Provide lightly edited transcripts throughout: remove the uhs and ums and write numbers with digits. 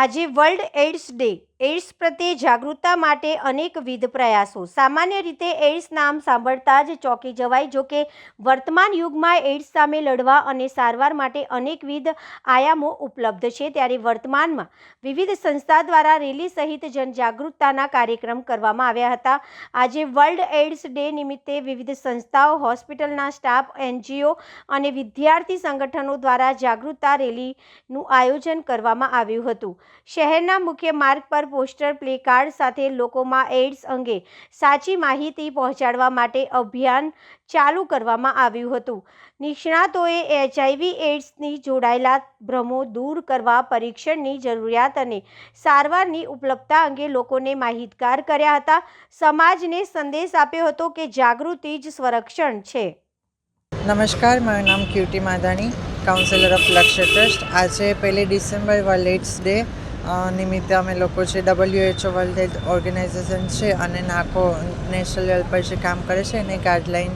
આજે world AIDS day. AIDS પ્રત્યે જાગૃતતા માટે અનેકવિધ પ્રયાસો. સામાન્ય રીતે એઇડ્સ નામ સાંભળતા જ ચોંકી જવાય. જોકે વર્તમાન યુગમાં એઇડ્સ સામે લડવા અને સારવાર માટે અનેકવિધ આયામો ઉપલબ્ધ છે. ત્યારે વર્તમાનમાં વિવિધ સંસ્થા દ્વારા રેલી સહિત જનજાગૃતતાના કાર્યક્રમ કરવામાં આવ્યા હતા. આજે વર્લ્ડ એઇડ્સ ડે નિમિત્તે વિવિધ સંસ્થાઓ, હોસ્પિટલના સ્ટાફ, NGO અને વિદ્યાર્થી સંગઠનો દ્વારા જાગૃતતા રેલીનું આયોજન કરવામાં આવ્યું હતું. શહેરના મુખ્ય માર્ગ પર પોસ્ટર, પ્લેકાર્ડ સાથે લોકોમાં એઇડ્સ અંગે સાચી માહિતી પહોંચાડવા માટે અભિયાન ચાલુ કરવામાં આવ્યું હતું. નિષ્ણાતોએ HIV/એઇડ્સની જોડાયેલા ભ્રમો દૂર કરવા, પરીક્ષણની જરૂરિયાત અને સારવારની ઉપલબ્ધતા અંગે લોકોને માહિતગાર કર્યા હતા. સમાજને સંદેશ આપ્યો હતો કે જાગૃતિ જ સંરક્ષણ છે. નમસ્કાર, મારું નામ ક્યુટી માધાણી, કાઉન્સિલર ઓફ લક્ષ્ય ટ્રસ્ટ. આજે 1 ડિસેમ્બર વર્લ્ડ એઇડ્સ ડે નિમિત્તે અમે લોકો છે WHO વર્લ્ડ હેલ્થ ઓર્ગેનાઇઝેશન છે અને નાકો નેશનલ લેવલ પર જે કામ કરે છે એની ગાઈડલાઇન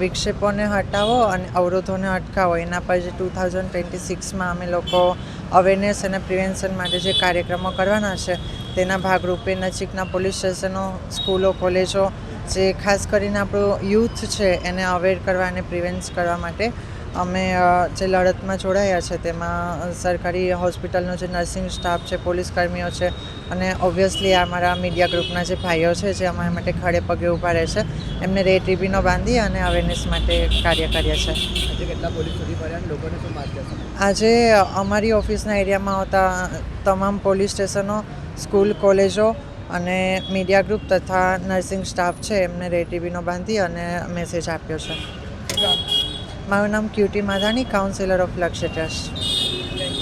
વિક્ષેપોને હટાવો અને અવરોધોને અટકાવો એના પર જે 2026માં અમે લોકો અવેરનેસ અને પ્રિવેન્શન માટે જે કાર્યક્રમો કરવાના છે તેના ભાગરૂપે નજીકના પોલીસ સ્ટેશનો, સ્કૂલો, કોલેજો, જે ખાસ કરીને આપણું યુથ છે એને અવેર કરવા અને પ્રિવેન્સ કરવા માટે અમે જે લડતમાં જોડાયા છે તેમાં સરકારી હોસ્પિટલનો જે નર્સિંગ સ્ટાફ છે, પોલીસ કર્મીઓ છે અને ઓબ્વિયસલી અમારા મીડિયા ગ્રુપના જે ભાઈઓ છે જે અમારા માટે ખડે પગે ઊભા રહે છે, એમને રેડ રિબીનો બાંધી અને અવેરનેસ માટે કાર્ય કર્યા છે. આજે કેટલા પોલીસ સુધી ભર્યા અને લોકોને શું માર્ગદર્શન? આજે અમારી ઓફિસના એરિયામાં આવતા તમામ પોલીસ સ્ટેશનો, સ્કૂલ, કોલેજો અને મીડિયા ગ્રુપ તથા નર્સિંગ સ્ટાફ છે એમને રેડ રિબીનો બાંધી અને મેસેજ આપ્યો છે. મારું નામ ક્યુટી માધાણી, કાઉન્સિલર ઓફ લક્ષ્ય ટ્રસ્ટ.